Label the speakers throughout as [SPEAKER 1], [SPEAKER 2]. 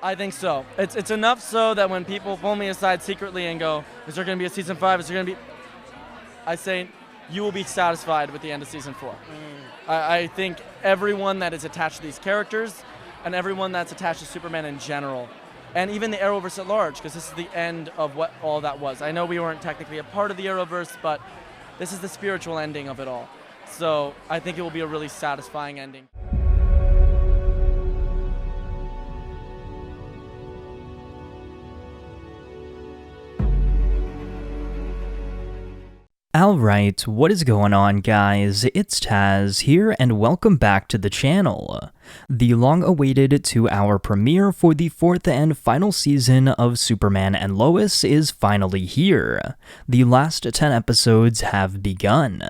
[SPEAKER 1] I think so. It's enough so that when people pull me aside secretly and go, "Is there going to be a season 5? Is there going to be?" I say, "You will be satisfied with the end of season 4." I think everyone that is attached to these characters, and everyone that's attached to Superman in general, and even the Arrowverse at large, because this is the end of what all that was. I know we weren't technically a part of the Arrowverse, but this is the spiritual ending of it all. So I think it will be a really satisfying ending.
[SPEAKER 2] Alright, what is going on guys? It's Tazz here and welcome back to the channel. The long-awaited 2-hour premiere for the 4th and final season of Superman and Lois is finally here. The last 10 episodes have begun.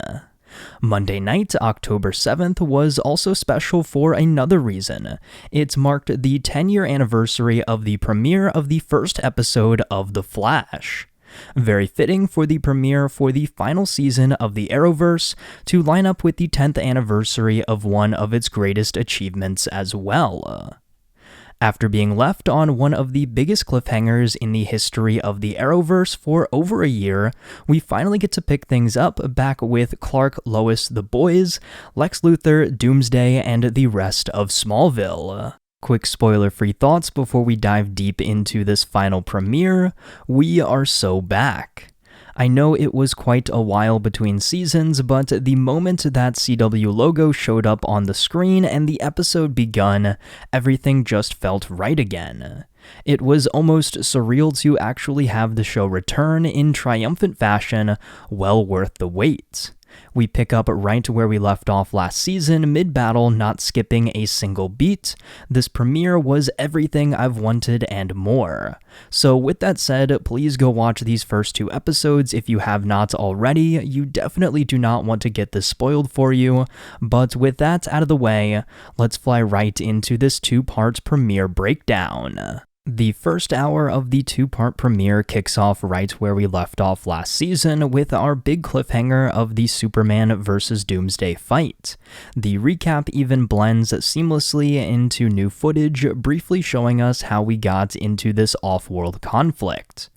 [SPEAKER 2] Monday night, October 7th, was also special for another reason. It marked the 10-year anniversary of the premiere of the first episode of The Flash. Very fitting for the premiere for the final season of the Arrowverse to line up with the 10th anniversary of one of its greatest achievements as well. After being left on one of the biggest cliffhangers in the history of the Arrowverse for over a year, we finally get to pick things up back with Clark, Lois, the boys, Lex Luthor, Doomsday, and the rest of Smallville. Quick spoiler-free thoughts before we dive deep into this final premiere. We are so back. I know it was quite a while between seasons, but the moment that CW logo showed up on the screen and the episode begun, everything just felt right again. It was almost surreal to actually have the show return in triumphant fashion, well worth the wait. We pick up right where we left off last season, mid-battle, not skipping a single beat. This premiere was everything I've wanted and more. So with that said, please go watch these first 2 episodes if you have not already. You definitely do not want to get this spoiled for you. But with that out of the way, let's fly right into this 2-part premiere breakdown. The first hour of the 2-part premiere kicks off right where we left off last season with our big cliffhanger of the Superman vs. Doomsday fight. The recap even blends seamlessly into new footage, briefly showing us how we got into this off-world conflict.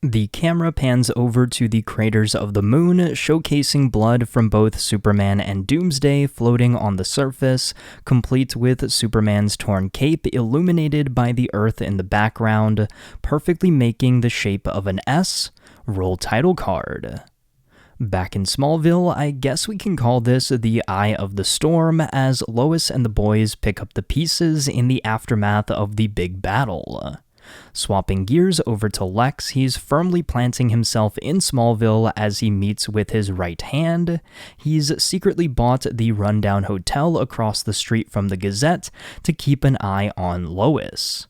[SPEAKER 2] The camera pans over to the craters of the moon, showcasing blood from both Superman and Doomsday floating on the surface, complete with Superman's torn cape illuminated by the Earth in the background, perfectly making the shape of an S. Roll title card. Back in Smallville, I guess we can call this the Eye of the Storm, as Lois and the boys pick up the pieces in the aftermath of the big battle. Swapping gears over to Lex, he's firmly planting himself in Smallville as he meets with his right hand. He's secretly bought the rundown hotel across the street from the Gazette to keep an eye on Lois.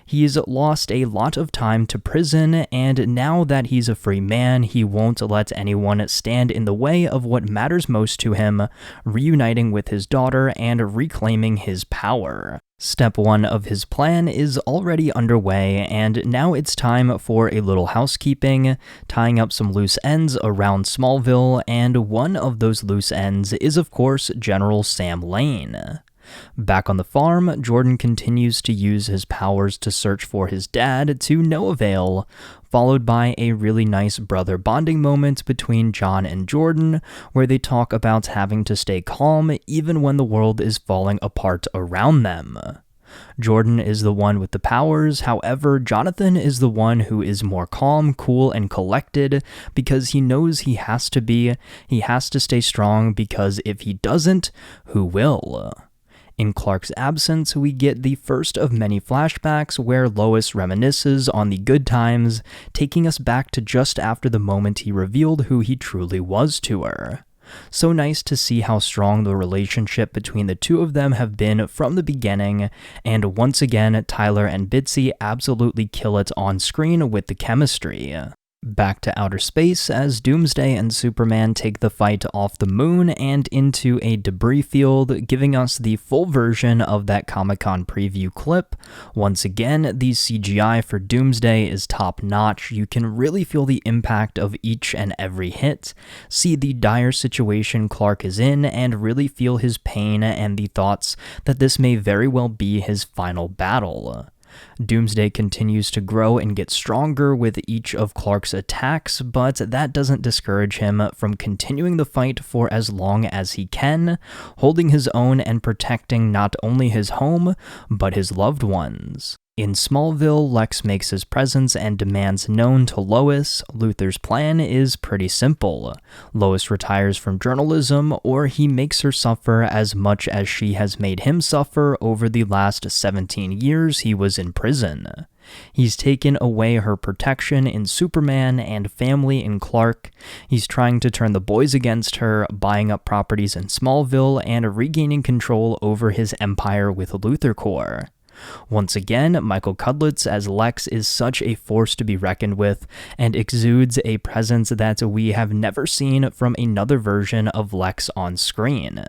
[SPEAKER 2] He's lost a lot of time to prison, and now that he's a free man, he won't let anyone stand in the way of what matters most to him, reuniting with his daughter and reclaiming his power. Step 1 of his plan is already underway, and now it's time for a little housekeeping, tying up some loose ends around Smallville, and one of those loose ends is of course General Sam Lane. Back on the farm, Jordan continues to use his powers to search for his dad to no avail, followed by a really nice brother bonding moment between John and Jordan, where they talk about having to stay calm even when the world is falling apart around them. Jordan is the one with the powers, however, Jonathan is the one who is more calm, cool, and collected because he knows he has to be. He has to stay strong because if he doesn't, who will? In Clark's absence, we get the first of many flashbacks where Lois reminisces on the good times, taking us back to just after the moment he revealed who he truly was to her. So nice to see how strong the relationship between the two of them have been from the beginning, and once again, Tyler and Bitsy absolutely kill it on screen with the chemistry. Back to outer space as Doomsday and Superman take the fight off the moon and into a debris field, giving us the full version of that Comic-Con preview clip. Once again, the CGI for Doomsday is top-notch. You can really feel the impact of each and every hit, see the dire situation Clark is in, and really feel his pain and the thoughts that this may very well be his final battle. Doomsday continues to grow and get stronger with each of Clark's attacks, but that doesn't discourage him from continuing the fight for as long as he can, holding his own and protecting not only his home, but his loved ones. In Smallville, Lex makes his presence and demands known to Lois. Luthor's plan is pretty simple. Lois retires from journalism, or he makes her suffer as much as she has made him suffer over the last 17 years he was in prison. He's taken away her protection in Superman and family in Clark. He's trying to turn the boys against her, buying up properties in Smallville, and regaining control over his empire with Luthor Corps. Once again, Michael Cudlitz as Lex is such a force to be reckoned with, and exudes a presence that we have never seen from another version of Lex on screen.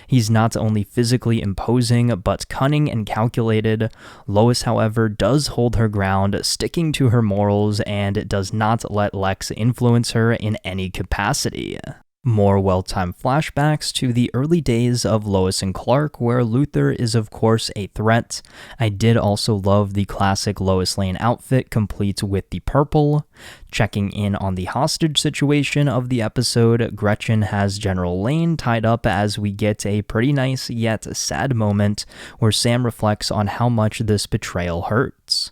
[SPEAKER 2] He's not only physically imposing, but cunning and calculated. Lois, however, does hold her ground, sticking to her morals, and does not let Lex influence her in any capacity. More well-timed flashbacks to the early days of Lois and Clark, where Luthor is of course a threat. I did also love the classic Lois Lane outfit, complete with the purple. Checking in on the hostage situation of the episode, Gretchen has General Lane tied up as we get a pretty nice yet sad moment where Sam reflects on how much this betrayal hurts.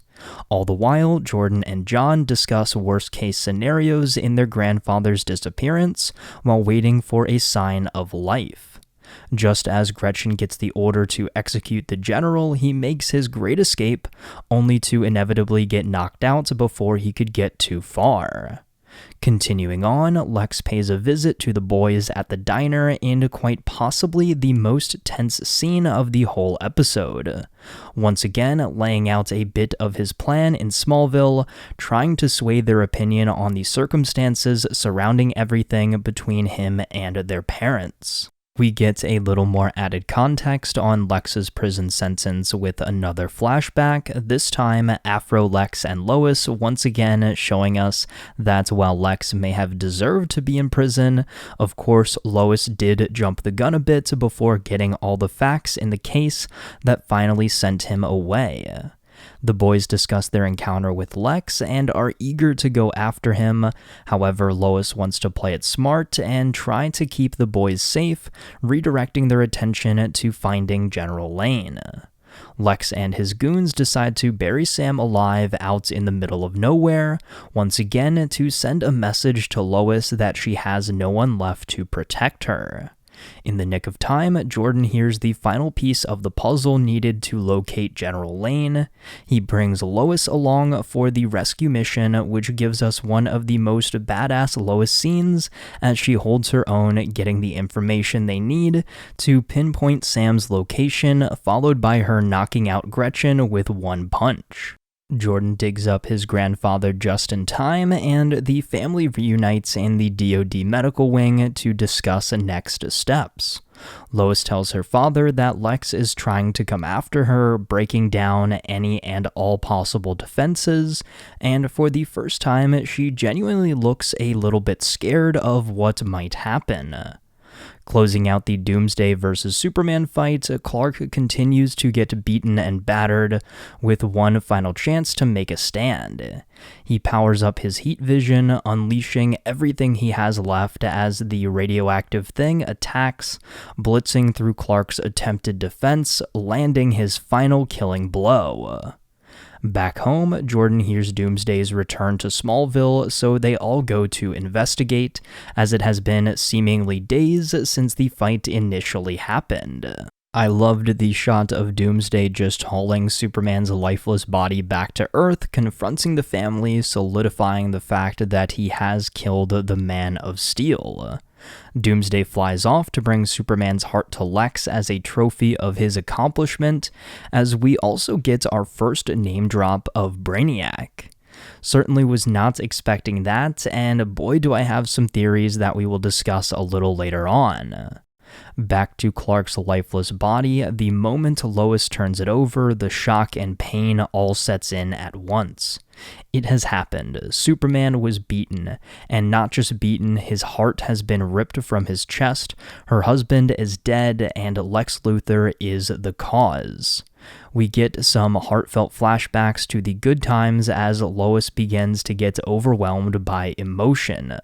[SPEAKER 2] All the while, Jordan and John discuss worst-case scenarios in their grandfather's disappearance while waiting for a sign of life. Just as Gretchen gets the order to execute the general, he makes his great escape, only to inevitably get knocked out before he could get too far. Continuing on, Lex pays a visit to the boys at the diner in quite possibly the most tense scene of the whole episode. Once again, laying out a bit of his plan in Smallville, trying to sway their opinion on the circumstances surrounding everything between him and their parents. We get a little more added context on Lex's prison sentence with another flashback, this time Afro Lex and Lois once again showing us that while Lex may have deserved to be in prison, of course Lois did jump the gun a bit before getting all the facts in the case that finally sent him away. The boys discuss their encounter with Lex and are eager to go after him. However, Lois wants to play it smart and try to keep the boys safe, redirecting their attention to finding General Lane. Lex and his goons decide to bury Sam alive out in the middle of nowhere, once again to send a message to Lois that she has no one left to protect her. In the nick of time, Jordan hears the final piece of the puzzle needed to locate General Lane. He brings Lois along for the rescue mission, which gives us one of the most badass Lois scenes as she holds her own, getting the information they need to pinpoint Sam's location, followed by her knocking out Gretchen with one punch. Jordan digs up his grandfather just in time, and the family reunites in the DoD medical wing to discuss next steps. Lois tells her father that Lex is trying to come after her, breaking down any and all possible defenses, and for the first time, she genuinely looks a little bit scared of what might happen. Closing out the Doomsday vs. Superman fight, Clark continues to get beaten and battered, with one final chance to make a stand. He powers up his heat vision, unleashing everything he has left as the radioactive thing attacks, blitzing through Clark's attempted defense, landing his final killing blow. Back home, Jordan hears Doomsday's return to Smallville, so they all go to investigate, as it has been seemingly days since the fight initially happened. I loved the shot of Doomsday just hauling Superman's lifeless body back to Earth, confronting the family, solidifying the fact that he has killed the Man of Steel. Doomsday flies off to bring Superman's heart to Lex as a trophy of his accomplishment, as we also get our first name drop of Brainiac. Certainly was not expecting that, and boy do I have some theories that we will discuss a little later on. Back to Clark's lifeless body, the moment Lois turns it over, the shock and pain all sets in at once. It has happened. Superman was beaten, and not just beaten, his heart has been ripped from his chest, her husband is dead, and Lex Luthor is the cause. We get some heartfelt flashbacks to the good times as Lois begins to get overwhelmed by emotion.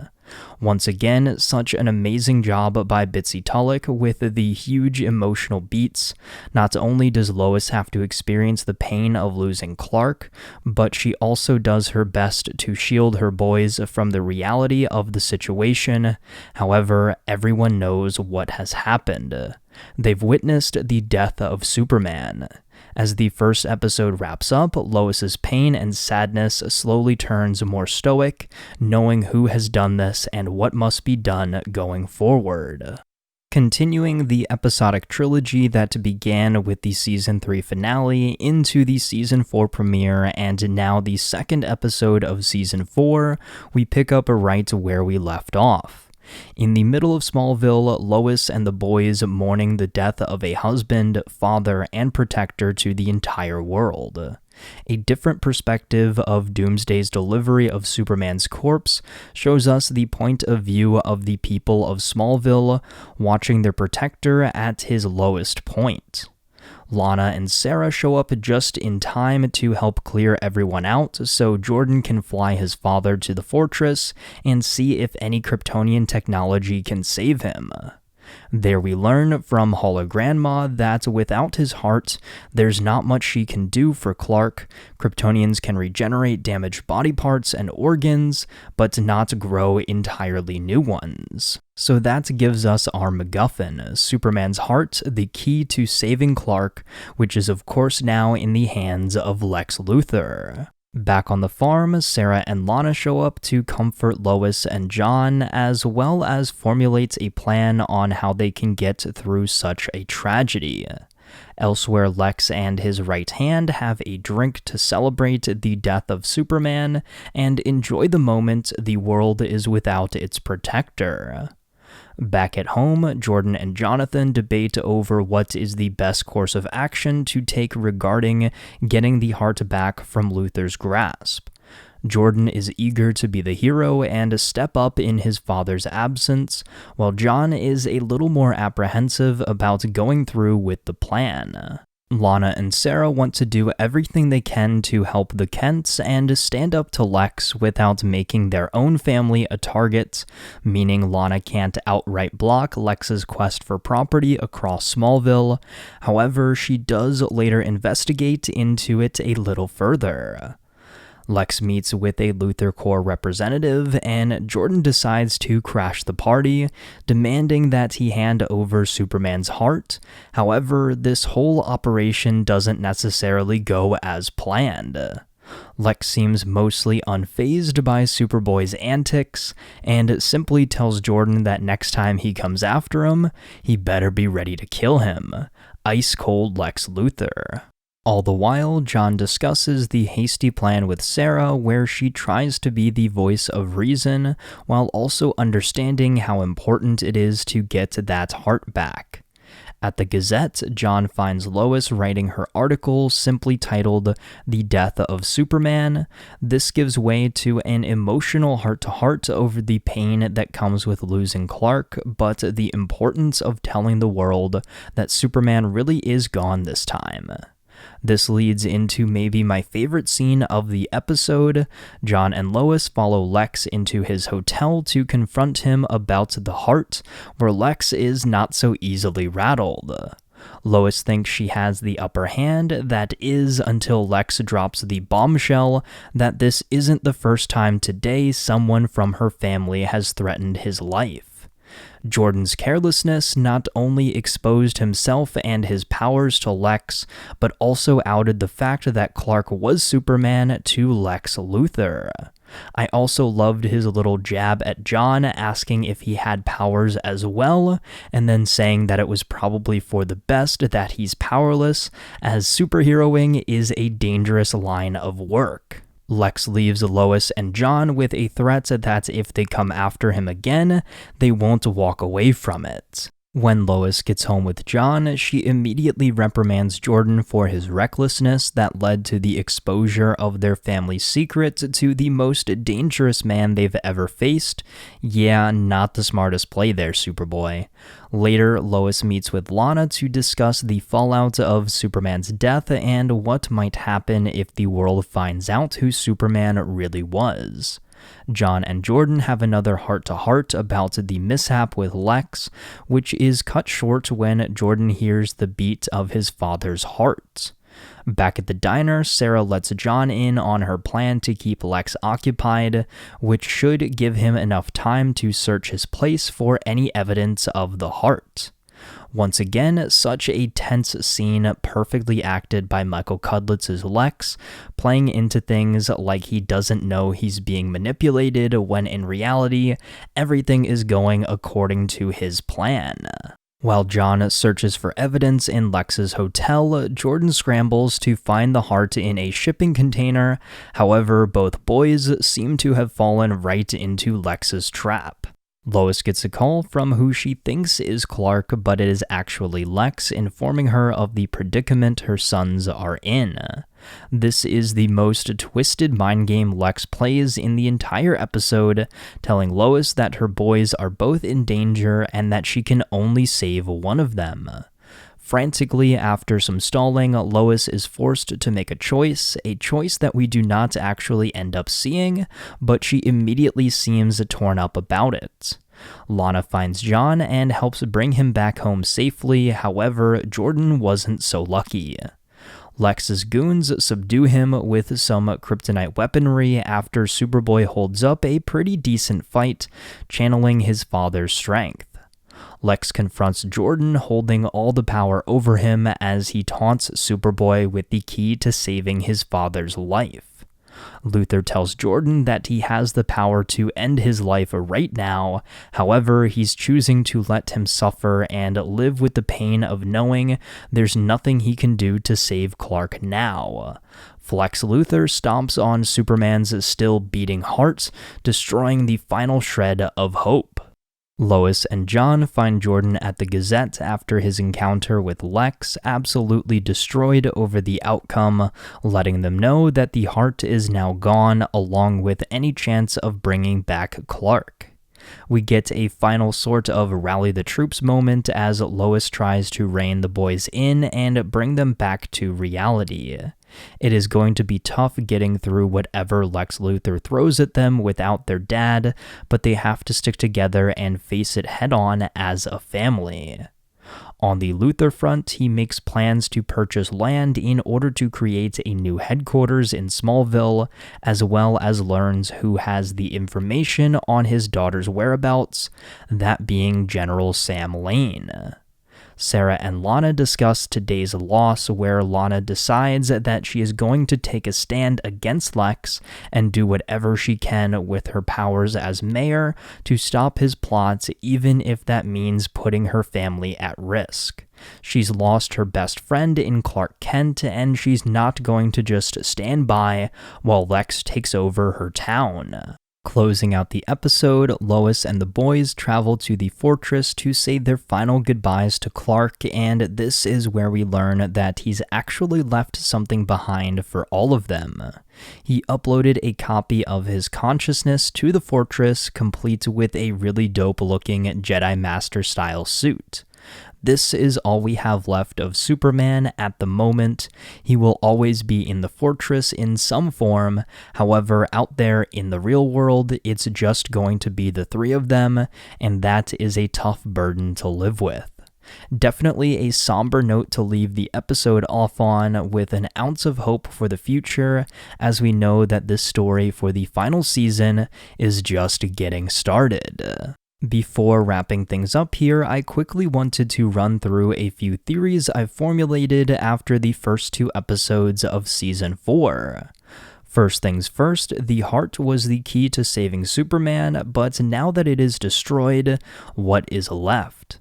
[SPEAKER 2] Once again, such an amazing job by Bitsy Tulloch with the huge emotional beats. Not only does Lois have to experience the pain of losing Clark, but she also does her best to shield her boys from the reality of the situation. However, everyone knows what has happened. They've witnessed the death of Superman. As the first episode wraps up, Lois's pain and sadness slowly turns more stoic, knowing who has done this and what must be done going forward. Continuing the episodic trilogy that began with the Season 3 finale into the Season 4 premiere and now the second episode of Season 4, we pick up right where we left off. In the middle of Smallville, Lois and the boys mourning the death of a husband, father, and protector to the entire world. A different perspective of Doomsday's delivery of Superman's corpse shows us the point of view of the people of Smallville watching their protector at his lowest point. Lana and Sarah show up just in time to help clear everyone out so Jordan can fly his father to the fortress and see if any Kryptonian technology can save him. There we learn from Holograndma that without his heart, there's not much she can do for Clark. Kryptonians can regenerate damaged body parts and organs, but not grow entirely new ones. So that gives us our MacGuffin, Superman's heart, the key to saving Clark, which is of course now in the hands of Lex Luthor. Back on the farm, Sarah and Lana show up to comfort Lois and John, as well as formulate a plan on how they can get through such a tragedy. Elsewhere, Lex and his right hand have a drink to celebrate the death of Superman and enjoy the moment the world is without its protector. Back at home, Jordan and Jonathan debate over what is the best course of action to take regarding getting the heart back from Luthor's grasp. Jordan is eager to be the hero and step up in his father's absence, while John is a little more apprehensive about going through with the plan. Lana and Sarah want to do everything they can to help the Kents and stand up to Lex without making their own family a target, meaning Lana can't outright block Lex's quest for property across Smallville. However, she does later investigate into it a little further. Lex meets with a Luthor Corps representative, and Jordan decides to crash the party, demanding that he hand over Superman's heart. However, this whole operation doesn't necessarily go as planned. Lex seems mostly unfazed by Superboy's antics, and simply tells Jordan that next time he comes after him, he better be ready to kill him. Ice cold Lex Luthor. All the while, John discusses the hasty plan with Sarah where she tries to be the voice of reason while also understanding how important it is to get that heart back. At the Gazette, John finds Lois writing her article simply titled The Death of Superman. This gives way to an emotional heart-to-heart over the pain that comes with losing Clark, but the importance of telling the world that Superman really is gone this time. This leads into maybe my favorite scene of the episode. John and Lois follow Lex into his hotel to confront him about the heart, where Lex is not so easily rattled. Lois thinks she has the upper hand, that is, until Lex drops the bombshell that this isn't the first time today someone from her family has threatened his life. Jordan's carelessness not only exposed himself and his powers to Lex, but also outed the fact that Clark was Superman to Lex Luthor. I also loved his little jab at John, asking if he had powers as well, and then saying that it was probably for the best that he's powerless, as superheroing is a dangerous line of work. Lex leaves Lois and John with a threat that if they come after him again, they won't walk away from it. When Lois gets home with John, she immediately reprimands Jordan for his recklessness that led to the exposure of their family's secret to the most dangerous man they've ever faced. Yeah, not the smartest play there, Superboy. Later, Lois meets with Lana to discuss the fallout of Superman's death and what might happen if the world finds out who Superman really was. John and Jordan have another heart-to-heart about the mishap with Lex, which is cut short when Jordan hears the beat of his father's heart. Back at the diner, Sarah lets John in on her plan to keep Lex occupied, which should give him enough time to search his place for any evidence of the heart. Once again, such a tense scene perfectly acted by Michael Cudlitz's Lex, playing into things like he doesn't know he's being manipulated when in reality, everything is going according to his plan. While John searches for evidence in Lex's hotel, Jordan scrambles to find the heart in a shipping container. However, both boys seem to have fallen right into Lex's trap. Lois gets a call from who she thinks is Clark, but it is actually Lex, informing her of the predicament her sons are in. This is the most twisted mind game Lex plays in the entire episode, telling Lois that her boys are both in danger and that she can only save one of them. Frantically, after some stalling, Lois is forced to make a choice that we do not actually end up seeing, but she immediately seems torn up about it. Lana finds John and helps bring him back home safely, however, Jordan wasn't so lucky. Lex's goons subdue him with some kryptonite weaponry after Superboy holds up a pretty decent fight, channeling his father's strength. Lex confronts Jordan, holding all the power over him as he taunts Superboy with the key to saving his father's life. Luthor tells Jordan that he has the power to end his life right now, however, he's choosing to let him suffer and live with the pain of knowing there's nothing he can do to save Clark now. Flex Luthor stomps on Superman's still beating heart, destroying the final shred of hope. Lois and John find Jordan at the Gazette after his encounter with Lex, absolutely destroyed over the outcome, letting them know that the heart is now gone, along with any chance of bringing back Clark. We get a final sort of rally the troops moment as Lois tries to rein the boys in and bring them back to reality. It is going to be tough getting through whatever Lex Luthor throws at them without their dad, but they have to stick together and face it head-on as a family. On the Luthor front, he makes plans to purchase land in order to create a new headquarters in Smallville, as well as learns who has the information on his daughter's whereabouts, that being General Sam Lane. Sarah and Lana discuss today's loss, where Lana decides that she is going to take a stand against Lex and do whatever she can with her powers as mayor to stop his plots, even if that means putting her family at risk. She's lost her best friend in Clark Kent, and she's not going to just stand by while Lex takes over her town. Closing out the episode, Lois and the boys travel to the fortress to say their final goodbyes to Clark, and this is where we learn that he's actually left something behind for all of them. He uploaded a copy of his consciousness to the fortress, complete with a really dope-looking Jedi Master-style suit. This is all we have left of Superman at the moment. He will always be in the fortress in some form. However, out there in the real world, it's just going to be the three of them, and that is a tough burden to live with. Definitely a somber note to leave the episode off on, with an ounce of hope for the future, as we know that this story for the final season is just getting started. Before wrapping things up here, I quickly wanted to run through a few theories I've formulated after the first 2 episodes of Season 4. First things first, the heart was the key to saving Superman, but now that it is destroyed, what is left?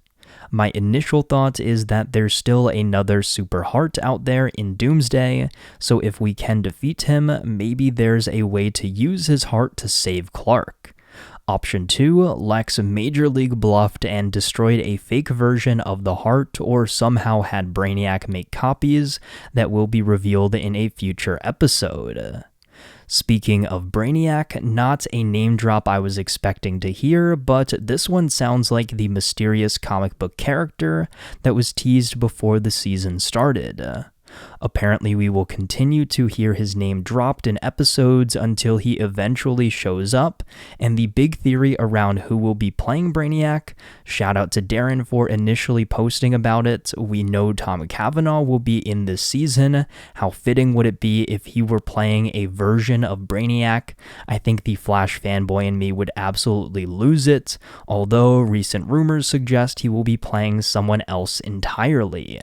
[SPEAKER 2] My initial thought is that there's still another super heart out there in Doomsday, so if we can defeat him, maybe there's a way to use his heart to save Clark. Option 2, Lex Major League bluffed and destroyed a fake version of the heart or somehow had Brainiac make copies that will be revealed in a future episode. Speaking of Brainiac, not a name drop I was expecting to hear, but this one sounds like the mysterious comic book character that was teased before the season started. Apparently, we will continue to hear his name dropped in episodes until he eventually shows up, and the big theory around who will be playing Brainiac, shout out to Darren for initially posting about it. We know Tom Cavanaugh will be in this season. How fitting would it be if he were playing a version of Brainiac? I think the Flash fanboy in me would absolutely lose it, although recent rumors suggest he will be playing someone else entirely.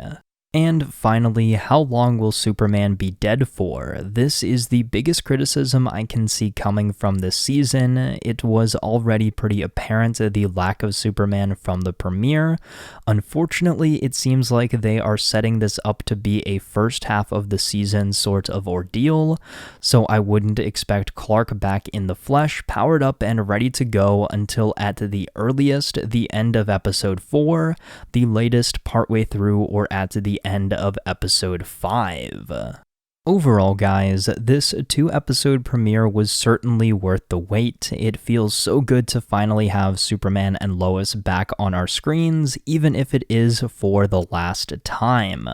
[SPEAKER 2] And finally, how long will Superman be dead for? This is the biggest criticism I can see coming from this season. It was already pretty apparent the lack of Superman from the premiere. Unfortunately, it seems like they are setting this up to be a first half of the season sort of ordeal, so I wouldn't expect Clark back in the flesh, powered up and ready to go until at the earliest, the end of episode 4, the latest partway through or at the end of episode 5. Overall, guys, this 2-episode premiere was certainly worth the wait. It feels so good to finally have Superman and Lois back on our screens, even if it is for the last time.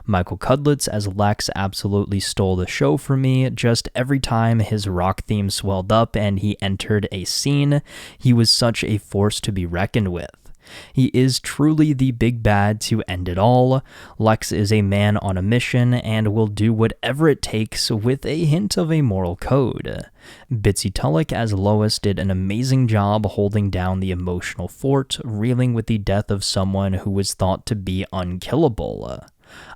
[SPEAKER 2] Michael Cudlitz as Lex absolutely stole the show for me. Just every time his rock theme swelled up and he entered a scene, he was such a force to be reckoned with. He is truly the big bad to end it all. Lex is a man on a mission and will do whatever it takes with a hint of a moral code. Bitsy Tulloch as Lois did an amazing job holding down the emotional fort, reeling with the death of someone who was thought to be unkillable.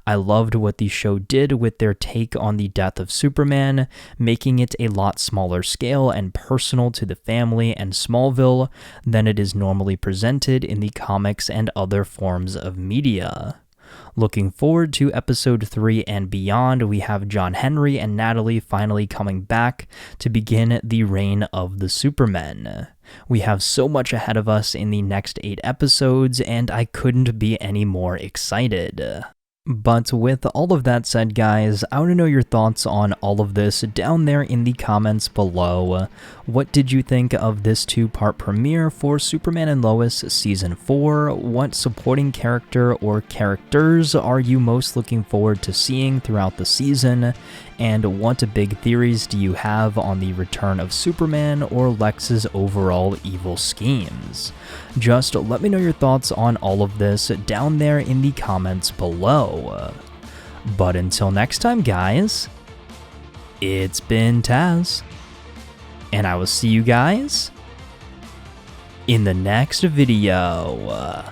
[SPEAKER 2] I loved what the show did with their take on the death of Superman, making it a lot smaller scale and personal to the family and Smallville than it is normally presented in the comics and other forms of media. Looking forward to episode 3 and beyond, we have John Henry and Natalie finally coming back to begin the reign of the Supermen. We have so much ahead of us in the next 8 episodes, and I couldn't be any more excited. But with all of that said, guys, I want to know your thoughts on all of this down there in the comments below. What did you think of this 2-part premiere for Superman and Lois Season 4? What supporting character or characters are you most looking forward to seeing throughout the season? And what big theories do you have on the return of Superman or Lex's overall evil schemes? Just let me know your thoughts on all of this down there in the comments below. But until next time, guys, it's been Tazz, and I will see you guys in the next video.